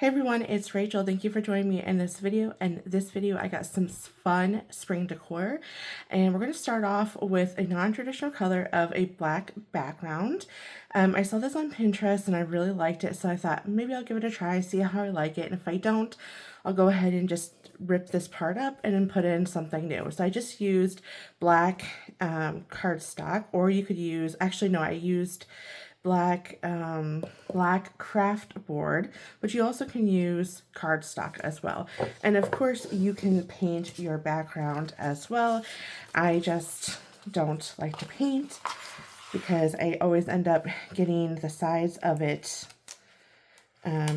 Hey everyone, it's Rachel. Thank you for joining me in this video. And this video, I got some fun spring decor. And we're going to start off with a non-traditional color of a black background. I saw this on Pinterest and I really liked it. So I thought maybe I'll give it a try, see how I like it. And if I don't, I'll go ahead and just rip this part up and then put in something new. So I just used black cardstock, or you could use, actually no, I used black craft board, but you also can use cardstock as well. And of course you can paint your background as well. I just don't like to paint because I always end up getting the sides of it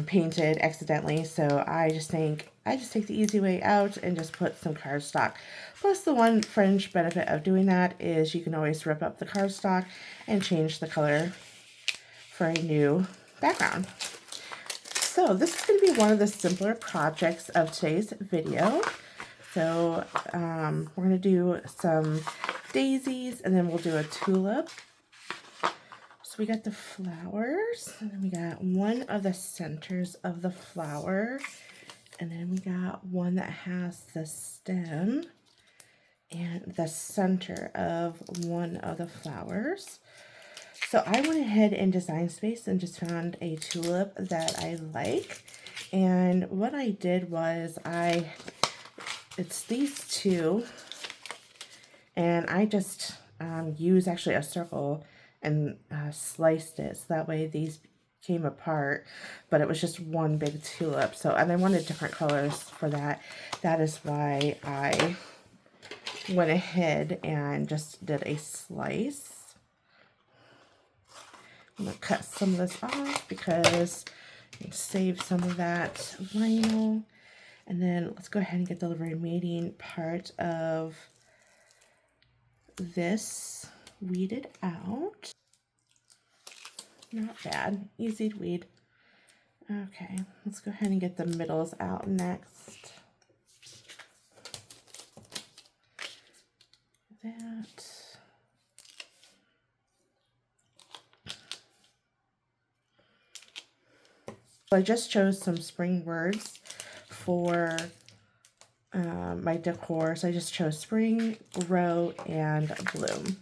painted accidentally. So I just think I just take the easy way out and just put some cardstock. Plus the one fringe benefit of doing that is you can always rip up the cardstock and change the color for a new background. So this is going to be one of the simpler projects of today's video. So we're going to do some daisies and then we'll do a tulip. So we got the flowers, and then we got one of the centers of the flower, and then we got one that has the stem and the center of one of the flowers. So I went ahead in Design Space and just found a tulip that I like. And what I did was it's these two, and I just used actually a circle and sliced it. So that way these came apart, but it was just one big tulip. So, and I wanted different colors for that. That is why I went ahead and just did a slice. I'm going to cut some of this off because I can save some of that vinyl. And then let's go ahead and get the remaining part of this weeded out. Not bad. Easy to weed. Okay, let's go ahead and get the middles out next. That. I just chose some spring words for my decor. So I just chose spring, grow, and bloom.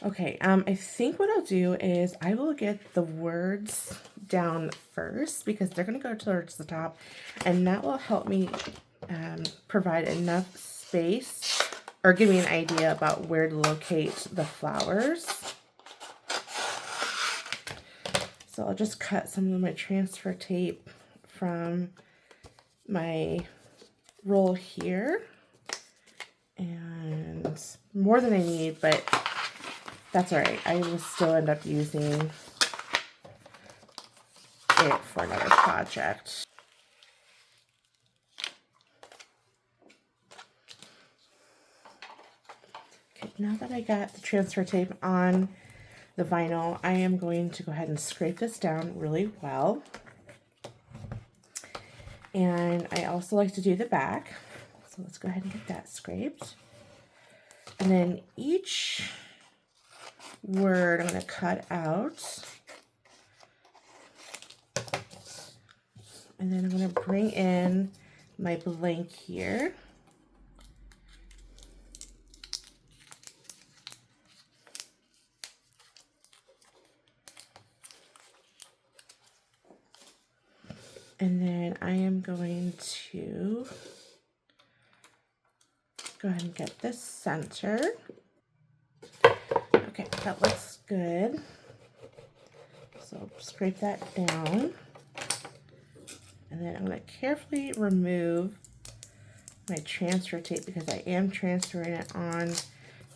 Okay, I think what I'll do is I will get the words down first because they're going to go towards the top, and that will help me provide enough space or give me an idea about where to locate the flowers. So I'll just cut some of my transfer tape from my roll here, and more than I need, but that's all right. I will still end up using it for another project. Okay, now that I got the transfer tape on the vinyl, I am going to go ahead and scrape this down really well. And I also like to do the back. So let's go ahead and get that scraped. And then each word I'm going to cut out. And then I'm going to bring in my blank here. And then I am going to go ahead and get this center. Okay, that looks good. So scrape that down. And then I'm going to carefully remove my transfer tape because I am transferring it on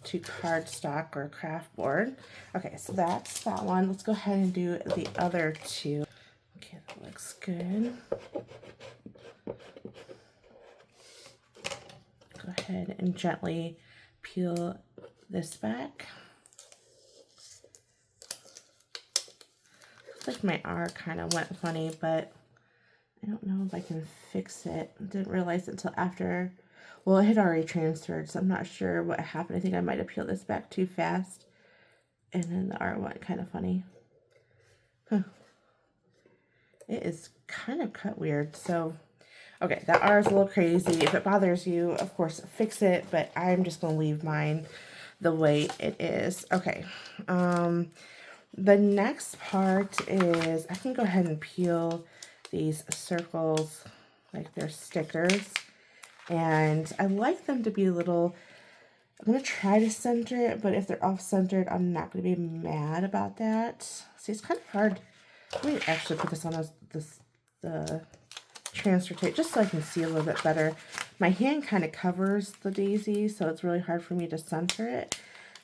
to cardstock or craft board. Okay, so that's that one. Let's go ahead and do the other two. Okay, that looks good. Go ahead and gently peel this back. Looks like my R kind of went funny, but I don't know if I can fix it. I didn't realize it until after. Well, it had already transferred, so I'm not sure what happened. I think I might have peeled this back too fast, and then the R went kind of funny. Huh. it is kind of cut weird. So, okay, that R is a little crazy. If it bothers you, of course, fix it, but I'm just going to leave mine the way it is. Okay, the next part is I can go ahead and peel these circles like they're stickers. And I like them to be a little, I'm going to try to center it, but if they're off-centered, I'm not going to be mad about that. See, it's kind of hard. Let me actually put this on the transfer tape just so I can see a little bit better. My hand kind of covers the daisy, so it's really hard for me to center it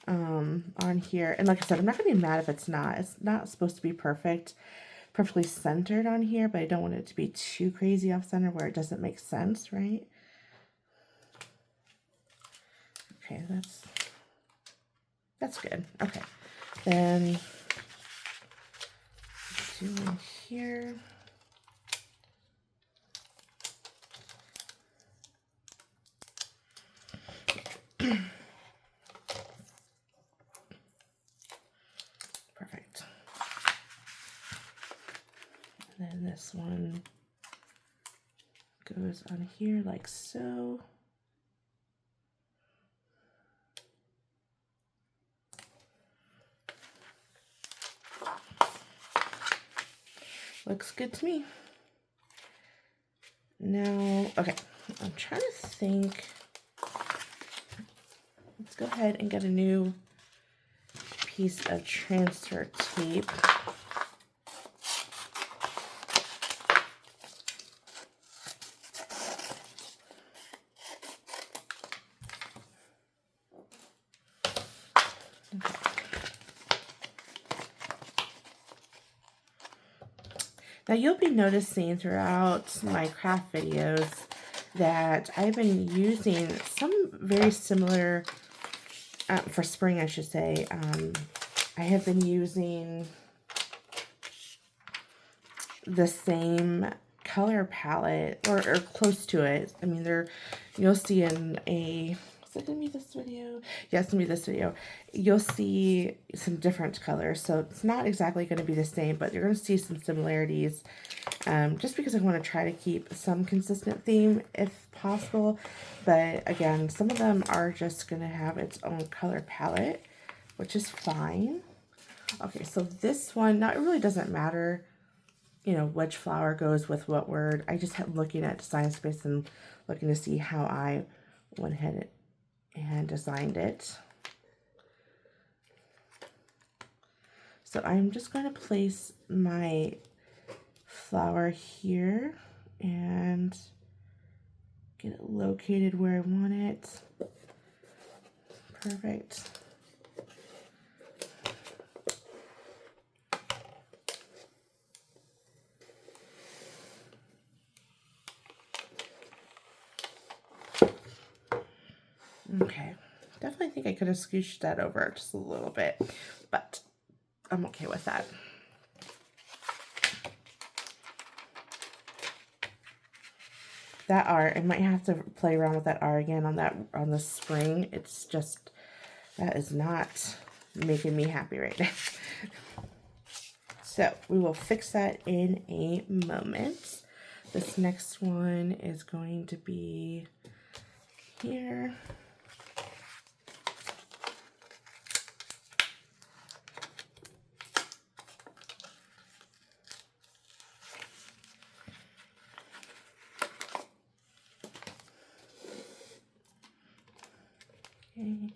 on here. And like I said, I'm not going to be mad if it's not. It's not supposed to be perfectly centered on here, but I don't want it to be too crazy off-center where it doesn't make sense, right? Okay, that's good. Okay, then do in here. Perfect. And then this one goes on here like so. Looks good to me. Now, okay, I'm trying to think. Let's go ahead and get a new piece of transfer tape. Now you'll be noticing throughout my craft videos that I've been using some very similar, for spring I should say, I have been using the same color palette or close to it. I mean, you'll see in a, is it going to be this video? Yeah, it's going to be this video. You'll see some different colors. So it's not exactly going to be the same, but you're going to see some similarities. Just because I want to try to keep some consistent theme if possible. But again, some of them are just going to have its own color palette, which is fine. Okay, so this one, now it really doesn't matter, you know, which flower goes with what word. I just had looking at Design Space and looking to see how I went ahead and designed it. So I'm just going to place my flower here and get it located where I want it. Perfect. Okay, definitely think I could have scooched that over just a little bit, but I'm okay with that. That R, I might have to play around with that R again on the spring. It's just, that is not making me happy right now. So we will fix that in a moment. This next one is going to be here. Okay.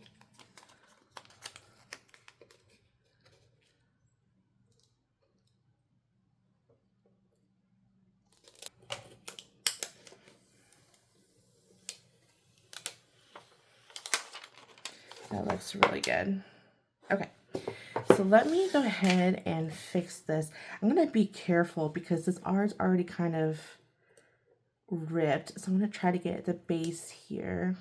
That looks really good. Okay, so let me go ahead and fix this. I'm going to be careful because this R is already kind of ripped. So I'm going to try to get the base here.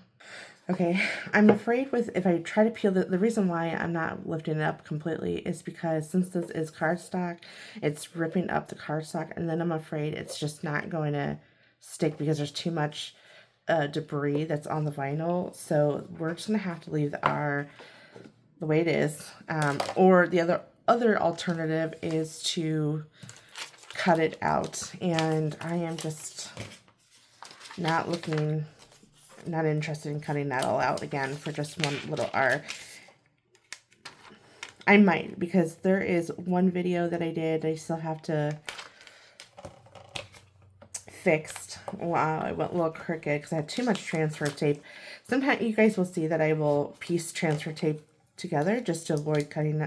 Okay, I'm afraid if I try to peel the reason why I'm not lifting it up completely is because since this is cardstock, it's ripping up the cardstock, and then I'm afraid it's just not going to stick because there's too much debris that's on the vinyl. So we're just going to have to leave the R the way it is. Or the other alternative is to cut it out, and I am just not interested in cutting that all out again for just one little R. I might, because there is one video that I did I still have to fix. Wow, I went a little crooked because I had too much transfer tape. Sometimes you guys will see that I will piece transfer tape together just to avoid cutting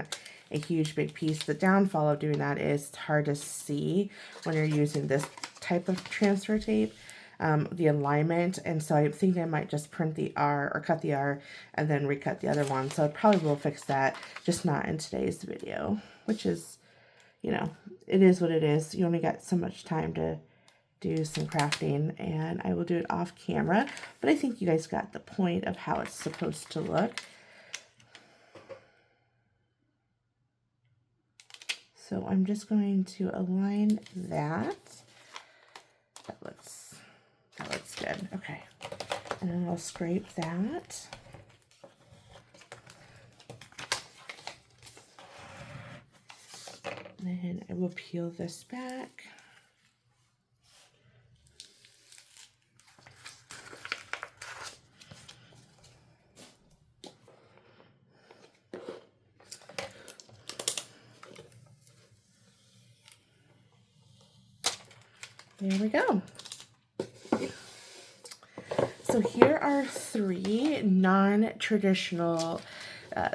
a huge big piece. The downfall of doing that is it's hard to see when you're using this type of transfer tape, the alignment, and so I think I might just print the R or cut the R and then recut the other one. So I probably will fix that, just not in today's video, which is, you know, it is what it is. You only got so much time to do some crafting, and I will do it off camera, but I think you guys got the point of how it's supposed to look. So I'm just going to align that. That looks good. Okay. And then I'll scrape that. And then I will peel this back. There we go. So here are 3 non-traditional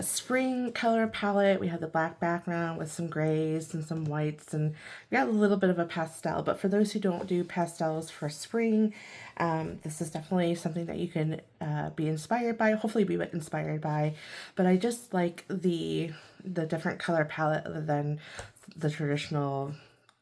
spring color palette. We have the black background with some grays and some whites, and we got a little bit of a pastel. But for those who don't do pastels for spring, this is definitely something that you can be inspired by, hopefully be inspired by. But I just like the different color palette other than the traditional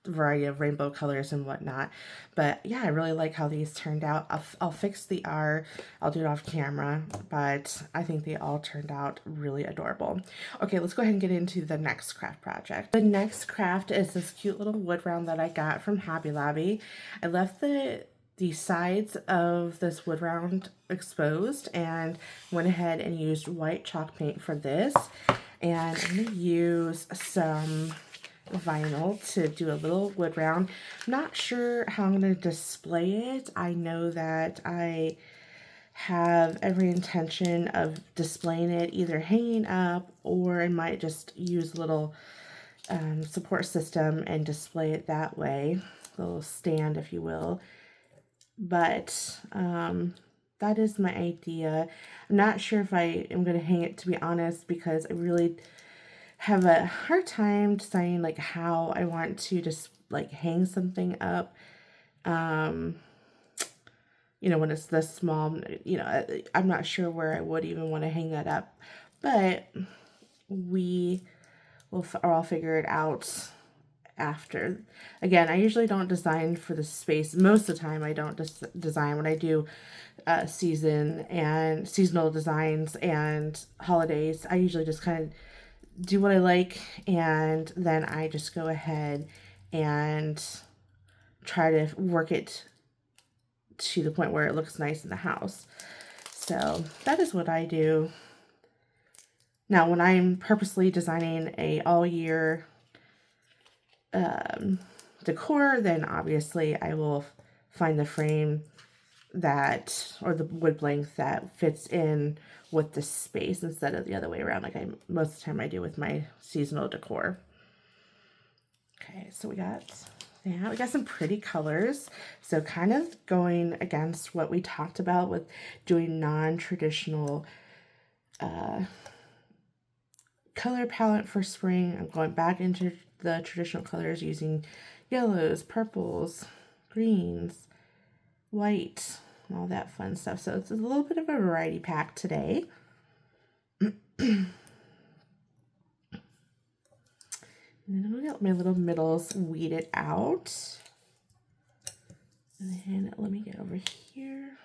variety of rainbow colors and whatnot. But yeah, I really like how these turned out. I'll fix the R, I'll do it off camera, but I think they all turned out really adorable. Okay, let's go ahead and get into the next craft project. The next craft is this cute little wood round that I got from Hobby Lobby. I left the sides of this wood round exposed and went ahead and used white chalk paint for this. And I'm going to use some vinyl to do a little wood round. I'm not sure how I'm going to display it. I know that I have every intention of displaying it either hanging up, or I might just use a little support system and display it that way, a little stand if you will. But that is my idea. I'm not sure if I am going to hang it, to be honest, because I really have a hard time deciding like how I want to just like hang something up. You know, when it's this small, you know, I'm not sure where I would even want to hang that up, but we will all figure it out after. Again, I usually don't design for the space. Most of the time I don't design. When I do seasonal designs and holidays, I usually just kind of do what I like, and then I just go ahead and try to work it to the point where it looks nice in the house. So that is what I do. Now, when I'm purposely designing a all year decor, then obviously I will find the frame that, or the wood blank that fits in with the space instead of the other way around, like most of the time I do with my seasonal decor. Okay, so we got some pretty colors. So kind of going against what we talked about with doing non-traditional color palette for spring. I'm going back into the traditional colors using yellows, purples, greens, white, and all that fun stuff. So it's a little bit of a variety pack today. And then I'm gonna get my little middles weeded out. And then let me get over here.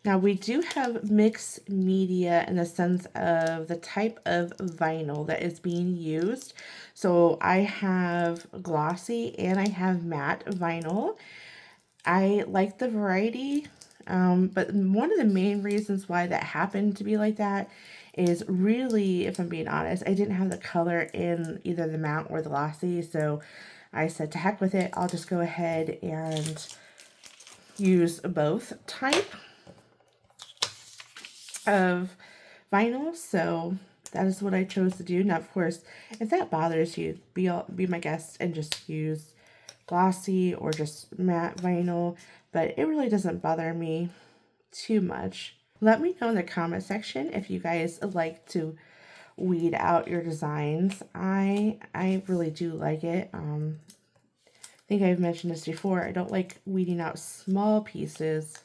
Now we do have mixed media in the sense of the type of vinyl that is being used. So I have glossy and I have matte vinyl. I like the variety, but one of the main reasons why that happened to be like that is really, if I'm being honest, I didn't have the color in either the matte or the glossy, so I said to heck with it. I'll just go ahead and use both type of vinyl. So that is what I chose to do. Now, of course, if that bothers you, be my guest and just use glossy or just matte vinyl, but it really doesn't bother me too much. Let me know in the comment section if you guys like to weed out your designs. I really do like it. I think I've mentioned this before. I don't like weeding out small pieces.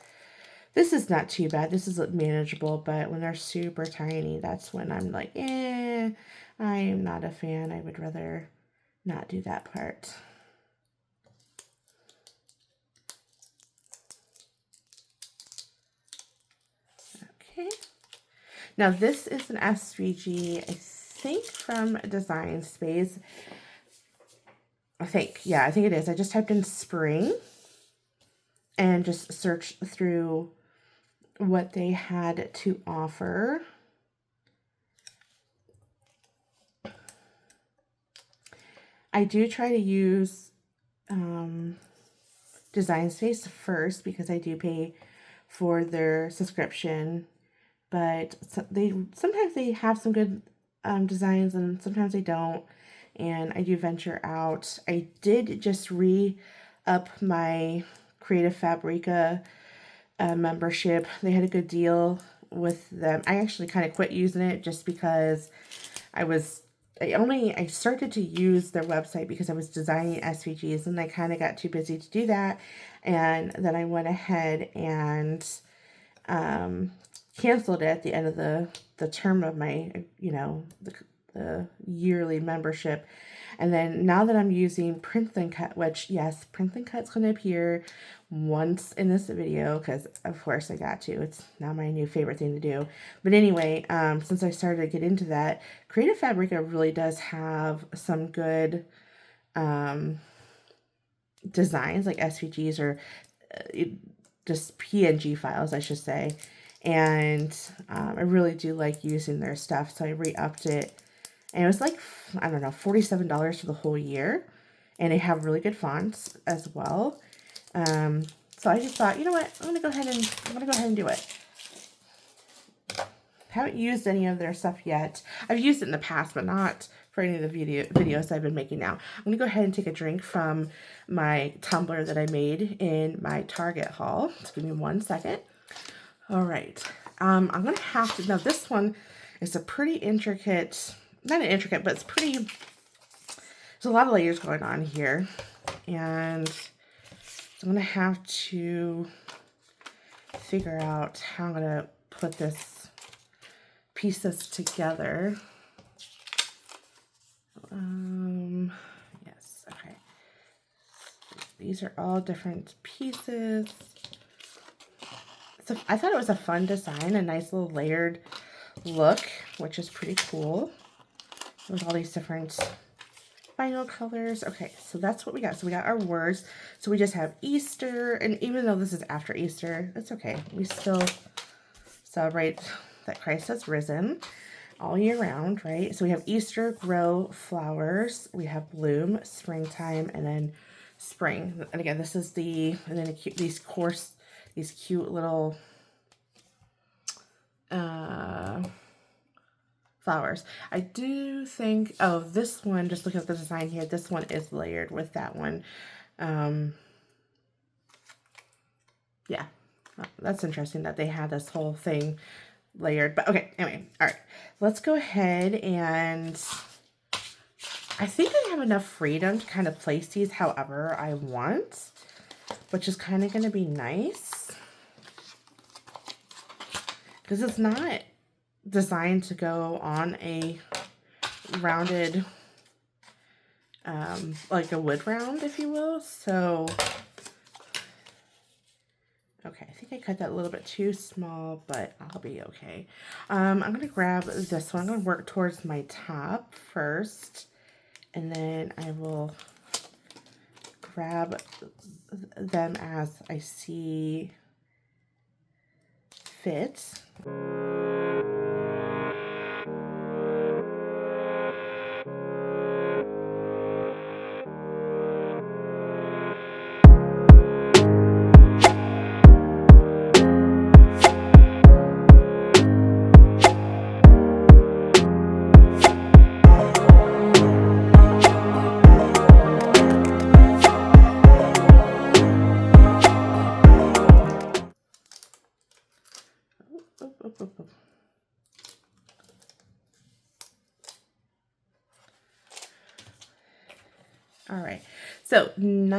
This is not too bad. This is manageable, but when they're super tiny, that's when I'm like, I am not a fan. I would rather not do that part. Okay. Now this is an SVG, I think from Design Space. I think it is. I just typed in spring and just searched through what they had to offer. I do try to use Design Space first because I do pay for their subscription, but sometimes they have some good designs and sometimes they don't, and I do venture out. I did just re-up my Creative Fabrica membership. They had a good deal with them. I actually kind of quit using it just because I started to use their website because I was designing SVGs and I kind of got too busy to do that. And then I went ahead and canceled it at the end of the term of my, the yearly membership. And then now that I'm using Print and Cut, which yes, Print and Cut's going to appear once in this video because of course I got to. It's now my new favorite thing to do. But anyway, since I started to get into that, Creative Fabrica really does have some good designs like SVGs or just PNG files, I should say. And I really do like using their stuff, so I re-upped it. And it was like, I don't know, $47 for the whole year. And they have really good fonts as well. So I just thought, you know what, I'm gonna go ahead and do it. Haven't used any of their stuff yet. I've used it in the past, but not for any of the videos I've been making now. I'm gonna go ahead and take a drink from my tumbler that I made in my Target haul. Just give me 1 second. All right, I'm gonna have to, now this one is a pretty intricate, not an intricate, but it's pretty, there's a lot of layers going on here. And so I'm gonna have to figure out how I'm gonna put this pieces together. Yes, okay. These are all different pieces. So I thought it was a fun design, a nice little layered look, which is pretty cool. With all these different vinyl colors. Okay, so that's what we got. So we got our words. So we just have Easter, and even though this is after Easter, it's okay. We still celebrate that Christ has risen all year round, right? So we have Easter, grow, flowers. We have bloom, springtime, and then spring. And again, this is and then these cute little flowers. I do think, oh, this one, just looking at the design here, this one is layered with that one. Yeah, that's interesting that they had this whole thing layered. But okay, anyway, all right. Let's go ahead and I think I have enough freedom to kind of place these however I want, which is kind of going to be nice. Because it's not designed to go on a rounded, like a wood round, if you will. So, okay, I think I cut that a little bit too small, but I'll be okay. I'm going to grab this one. I'm going to work towards my top first, and then I will grab them as I see fit. All right, so I'm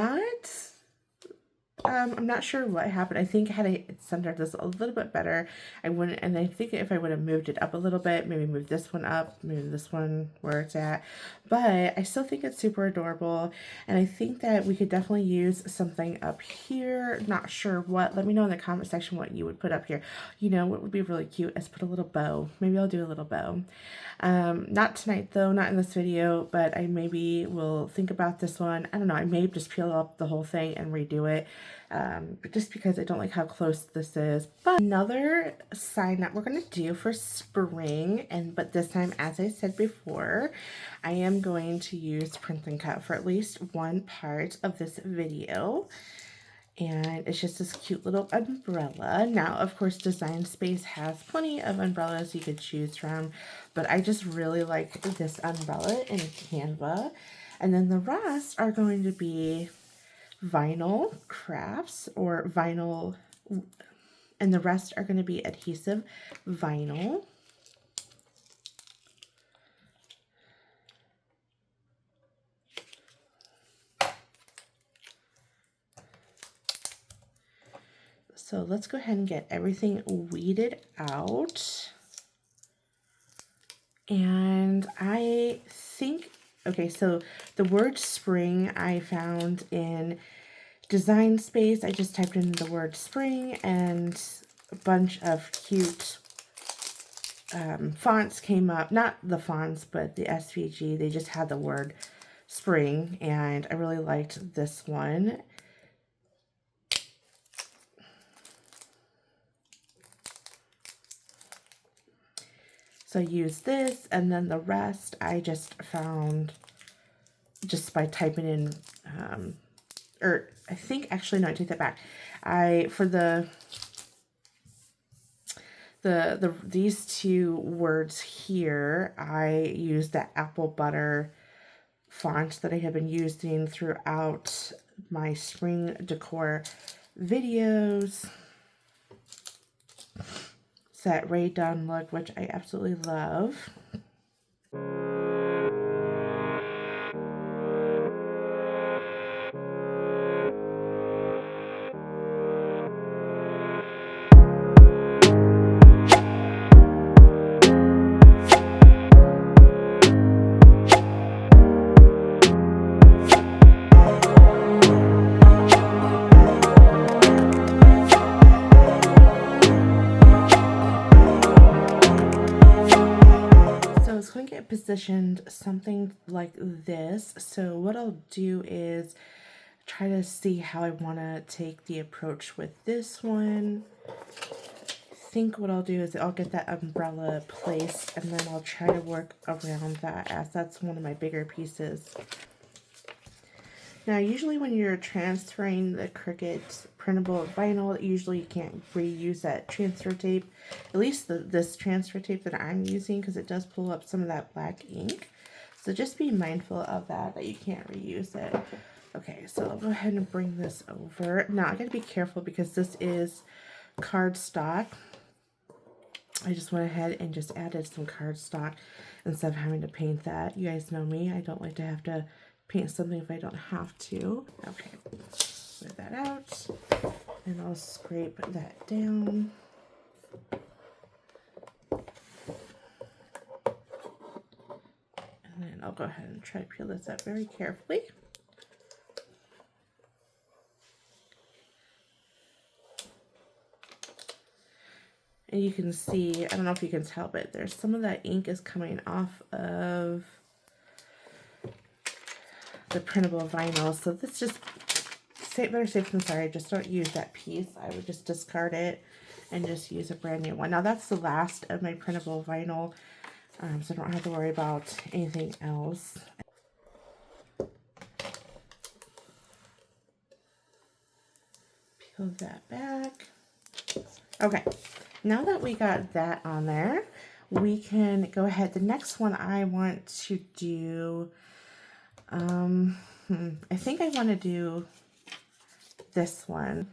not sure what happened. I think had I centered this a little bit better, I wouldn't, and I think if I would have moved it up a little bit, maybe move this one up, move this one where it's at, but I still think it's super adorable, and I think that we could definitely use something up here. Not sure what. Let me know in the comment section what you would put up here. You know what would be really cute is put a little bow. Maybe I'll do a little bow. Not tonight though, not in this video, but I maybe will think about this one. I don't know, I may just peel up the whole thing and redo it, but just because I don't like how close this is. But another sign that we're going to do for spring, but this time, as I said before, I am going to use print and cut for at least one part of this video. And it's just this cute little umbrella. Now, of course, Design Space has plenty of umbrellas you could choose from, but I just really like this umbrella in Canva. And then the rest are going to be vinyl crafts or vinyl, and the rest are going to be adhesive vinyl. So let's go ahead and get everything weeded out. And I think, okay, so the word spring I found in Design Space. I just typed in the word spring and a bunch of cute fonts came up. Not the fonts, but the SVG. They just had the word spring, and I really liked this one. So I used this, and then the rest I just found just by typing in, or I think actually, no, I take that back. For these two words here, I used that apple butter font that I have been using throughout my spring decor videos. It's that Ray Dunn look, which I absolutely love. Positioned something like this. So what I'll do is try to see how I want to take the approach with this one. I think what I'll do is I'll get that umbrella placed, and then I'll try to work around that, as that's one of my bigger pieces. Now, usually when you're transferring the Cricut printable vinyl, usually you can't reuse that transfer tape. At least this transfer tape that I'm using, because it does pull up some of that black ink. So just be mindful of that you can't reuse it. Okay, so I'll go ahead and bring this over. Now, I gotta be careful because this is cardstock. I just went ahead and just added some cardstock instead of having to paint that. You guys know me, I don't like to have to paint something if I don't have to. Okay, spread that out, and I'll scrape that down. And then I'll go ahead and try to peel this up very carefully. And you can see, I don't know if you can tell, but there's some of that ink is coming off of the printable vinyl. So this just, better safe than sorry, just don't use that piece. I would just discard it and just use a brand new one. Now that's the last of my printable vinyl, so I don't have to worry about anything else. Peel that back. Okay, now that we got that on there, we can go ahead. The next one I want to do, I think I want to do this one.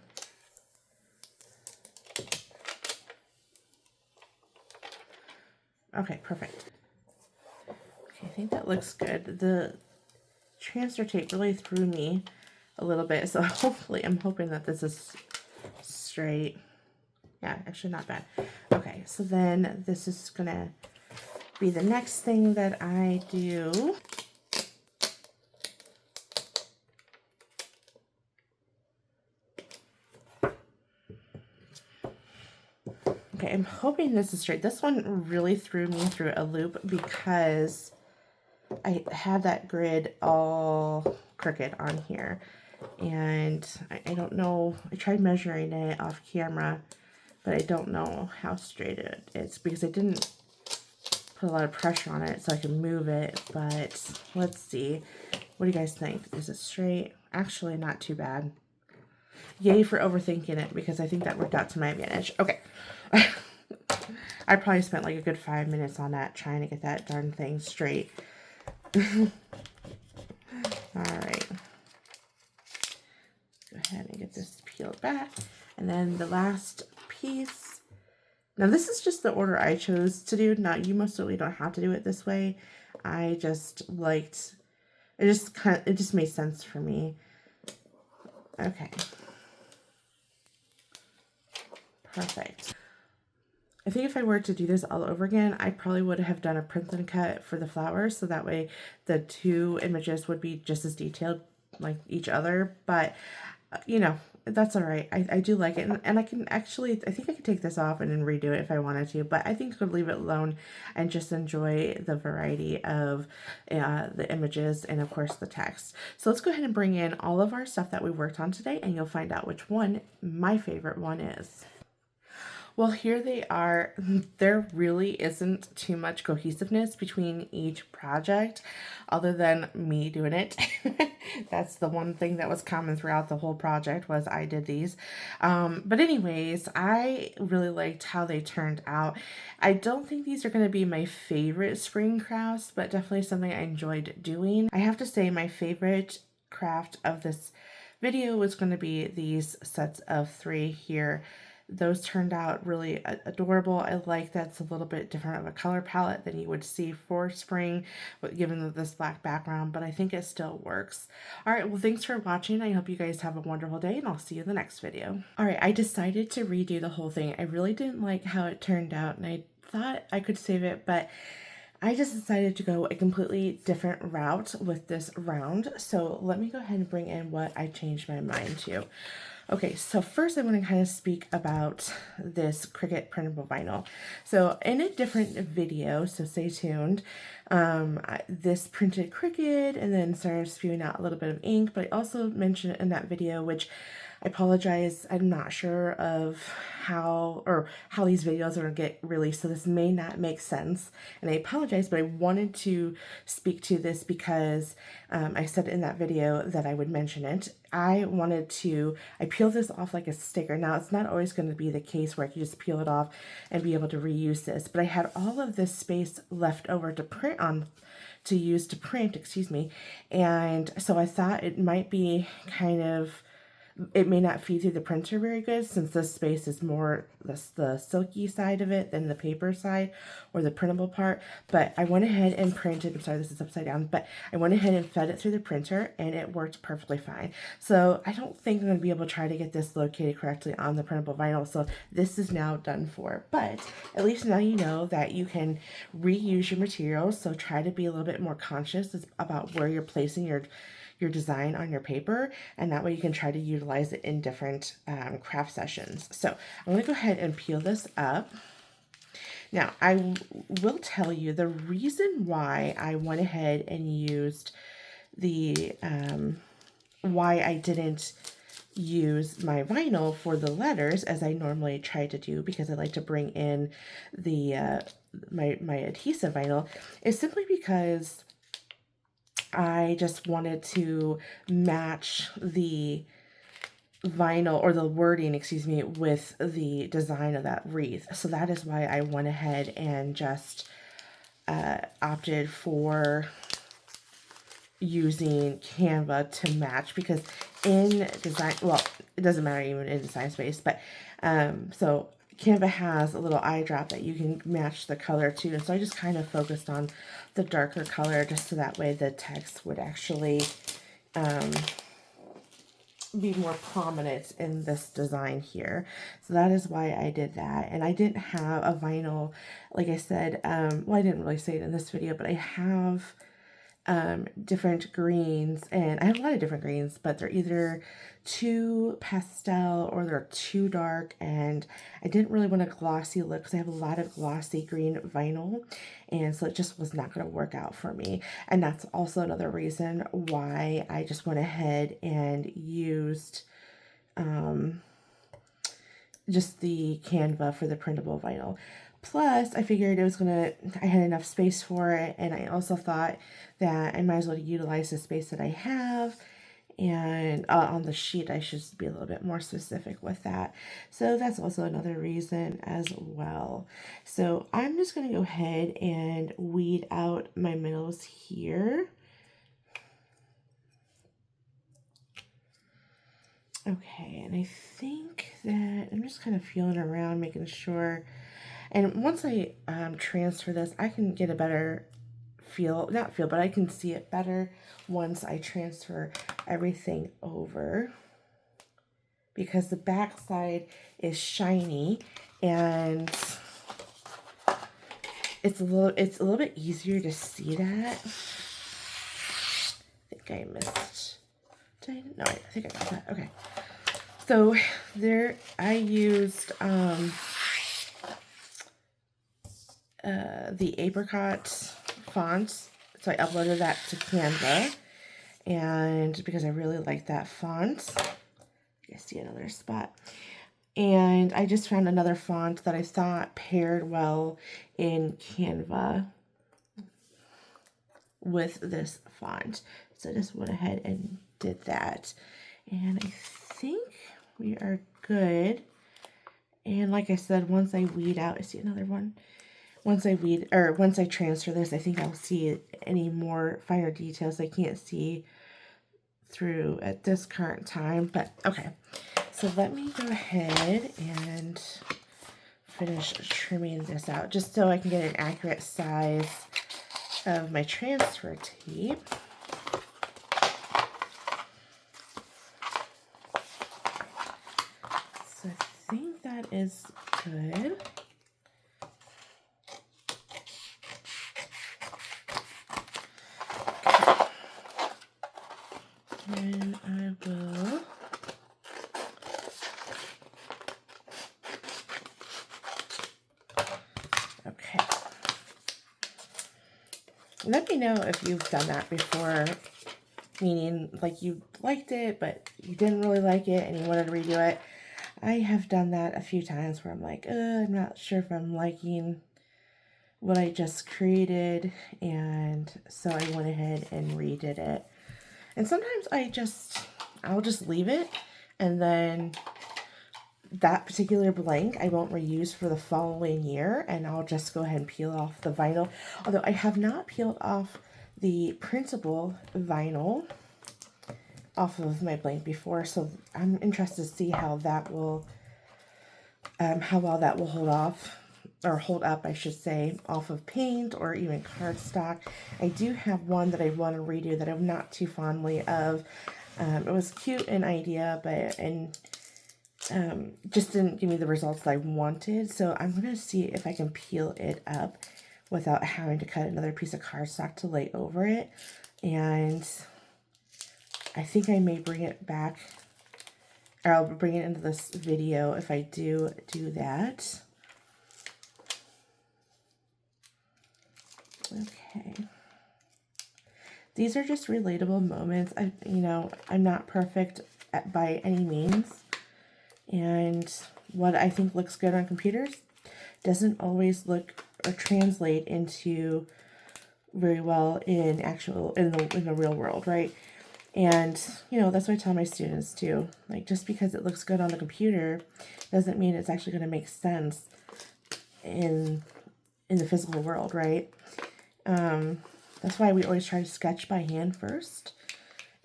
Okay, perfect. Okay, I think that looks good. The transfer tape really threw me a little bit. So hopefully, I'm hoping that this is straight. Yeah, actually not bad. Okay, so then this is gonna be the next thing that I do. Okay, I'm hoping this is straight. This one really threw me through a loop because I had that grid all crooked on here. And I don't know, I tried measuring it off camera, but I don't know how straight it is because I didn't put a lot of pressure on it so I can move it. But let's see. What do you guys think? Is it straight? Actually, not too bad. Yay for overthinking it because I think that worked out to my advantage. Okay. I probably spent like a good 5 minutes on that trying to get that darn thing straight. All right. Go ahead and get this peeled back. And then the last piece. Now this is just the order I chose to do. Now you most certainly don't have to do it this way. I just liked, it just made sense for me. Okay. Perfect. I think if I were to do this all over again, I probably would have done a print and cut for the flowers, so that way the two images would be just as detailed like each other. But you know, that's all right. I do like it, and I can actually, I think I could take this off and then redo it if I wanted to, but I think I could leave it alone and just enjoy the variety of the images and of course the text. So let's go ahead and bring in all of our stuff that we worked on today, and you'll find out which one my favorite one is. Well, here they are. There really isn't too much cohesiveness between each project other than me doing it. That's the one thing that was common throughout the whole project was I did these. But anyways, I really liked how they turned out. I don't think these are going to be my favorite spring crafts, but definitely something I enjoyed doing. I have to say my favorite craft of this video was going to be these sets of 3 here. Those turned out really adorable. I like that's a little bit different of a color palette than you would see for spring, given this black background, but I think it still works. All right, well, thanks for watching. I hope you guys have a wonderful day, and I'll see you in the next video. All right, I decided to redo the whole thing. I really didn't like how it turned out, and I thought I could save it, but I just decided to go a completely different route with this round. So let me go ahead and bring in what I changed my mind to. Okay, so first I want to kind of speak about this Cricut printable vinyl. So in a different video, so stay tuned, this printed Cricut and then started spewing out a little bit of ink, but I also mentioned in that video, which I apologize, I'm not sure of how these videos are going to get released, so this may not make sense, and I apologize, but I wanted to speak to this because I said in that video that I would mention it. I peeled this off like a sticker. Now, it's not always going to be the case where I can just peel it off and be able to reuse this, but I had all of this space left over to print on, to use to print, excuse me, and so I thought it might be kind of, it may not feed through the printer very good since this space is more the silky side of it than the paper side or the printable part. But I went ahead and printed, I'm sorry, this is upside down, but I went ahead and fed it through the printer and it worked perfectly fine. So I don't think I'm going to be able to try to get this located correctly on the printable vinyl. So this is now done for, but at least now you know that you can reuse your materials. So try to be a little bit more conscious about where you're placing your design on your paper, and that way you can try to utilize it in different craft sessions. So I'm going to go ahead and peel this up. Now, I will tell you the reason why I went ahead and used the, why I didn't use my vinyl for the letters as I normally try to do, because I like to bring in the my adhesive vinyl, is simply because I just wanted to match the vinyl, or the wording, excuse me, with the design of that wreath. So that is why I went ahead and just opted for using Canva to match, because in design, well, it doesn't matter even in Design Space, but so Canva has a little eye drop that you can match the color to. And so I just kind of focused on the darker color just so that way the text would actually be more prominent in this design here. So that is why I did that. And I didn't have a vinyl, like I said, well, I didn't really say it in this video, but I have different greens, and I have a lot of different greens, but they're either too pastel or they're too dark, and I didn't really want a glossy look because I have a lot of glossy green vinyl, and so it just was not going to work out for me. And that's also another reason why I just went ahead and used just the Canva for the printable vinyl. Plus, I figured I had enough space for it, and I also thought that I might as well utilize the space that I have. And on the sheet, I should be a little bit more specific with that. So that's also another reason as well. So I'm just going to go ahead and weed out my middles here. Okay, and I think that I'm just kind of feeling around, making sure. And once I transfer this, I can get a better but I can see it better once I transfer everything over, because the back side is shiny and it's a little bit easier to see that. I think I missed. No, I think I got that. Okay. So there I used the apricot font. So I uploaded that to Canva, and because I really like that font, I see another spot. And I just found another font that I thought paired well in Canva with this font. So I just went ahead and did that. And I think we are good. And like I said, once I weed out, I see another one. Once I transfer this, I think I'll see any more finer details I can't see through at this current time. But okay, so let me go ahead and finish trimming this out just so I can get an accurate size of my transfer tape. So I think that is good. And I will okay. Let me know if you've done that before, meaning like you liked it, but you didn't really like it and you wanted to redo it. I have done that a few times where I'm like, I'm not sure if I'm liking what I just created, and so I went ahead and redid it. And sometimes I'll just leave it, and then that particular blank I won't reuse for the following year, and I'll just go ahead and peel off the vinyl. Although I have not peeled off the printable vinyl off of my blank before, so I'm interested to see how that will, how well that will hold up, I should say, off of paint or even cardstock. I do have one that I want to redo that I'm not too fondly of. It was cute an idea, but just didn't give me the results that I wanted. So I'm going to see if I can peel it up without having to cut another piece of cardstock to lay over it. And I think I may bring it back, or I'll bring it into this video if I do that. Okay. These are just relatable moments. I'm not perfect by any means. And what I think looks good on computers doesn't always look or translate into very well in the real world, right? And that's what I tell my students too. Like, just because it looks good on the computer doesn't mean it's actually going to make sense in the physical world, right? That's why we always try to sketch by hand first,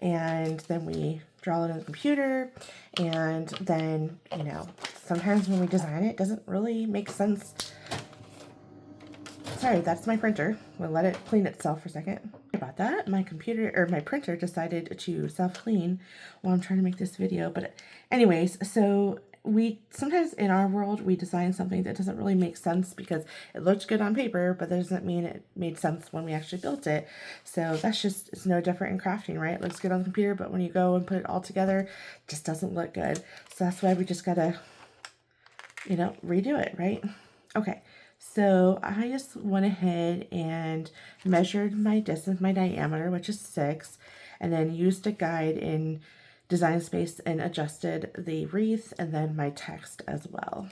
and then we draw it on the computer, and then sometimes when we design it, it doesn't really make sense. Sorry, that's my printer. We'll let it clean itself for a second. About that, my computer or my printer decided to self-clean while I'm trying to make this video. But anyways, so we sometimes in our world we design something that doesn't really make sense because it looked good on paper, but that doesn't mean it made sense when we actually built it. So that's just, it's no different in crafting, right? It looks good on the computer, but when you go and put it all together, it just doesn't look good. So that's why we just gotta, you know, redo it, right? Okay. So I just went ahead and measured my distance, my diameter, which is 6, and then used a guide in Design Space and adjusted the wreath and then my text as well.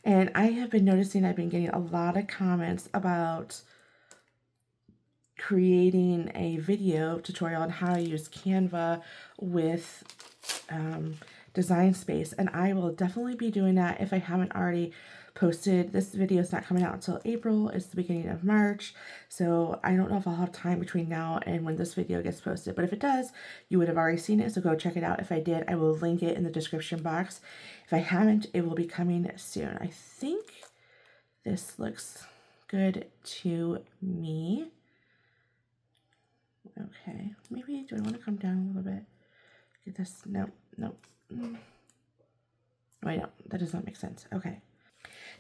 And I have been noticing I've been getting a lot of comments about creating a video tutorial on how to use Canva with Design Space, and I will definitely be doing that if I haven't already posted. This video is not coming out until April. It's the beginning of March, so I don't know if I'll have time between now and when this video gets posted, but if it does, you would have already seen it, so go check it out. If I did, I will link it in the description box. If I haven't, it will be coming soon. I think this looks good to me. Okay, maybe, do I want to come down a little bit? Get this, nope. Wait, no, that does not make sense. Okay.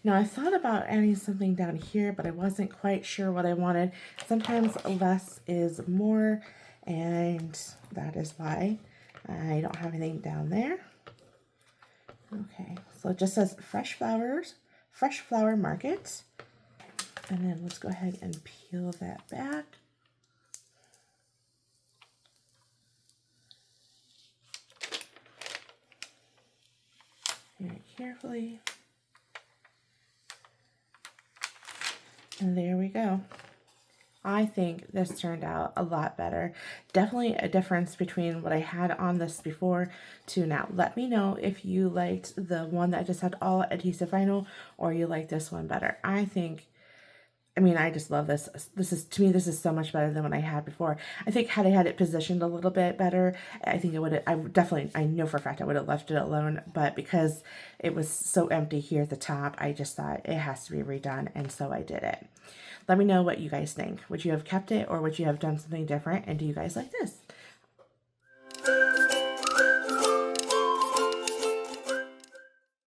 Now I thought about adding something down here, but I wasn't quite sure what I wanted. Sometimes less is more, and that is why I don't have anything down there. Okay, so it just says Fresh Flowers, Fresh Flower Market. And then let's go ahead and peel that back. Very carefully. And there we go. I think this turned out a lot better. Definitely a difference between what I had on this before to now. Let me know if you liked the one that just had all adhesive vinyl or you like this one better. I mean, I just love this. To me, this is so much better than what I had before. I think had I had it positioned a little bit better, I think I know for a fact I would have left it alone, but because it was so empty here at the top, I just thought it has to be redone, and so I did it. Let me know what you guys think. Would you have kept it or would you have done something different, and do you guys like this?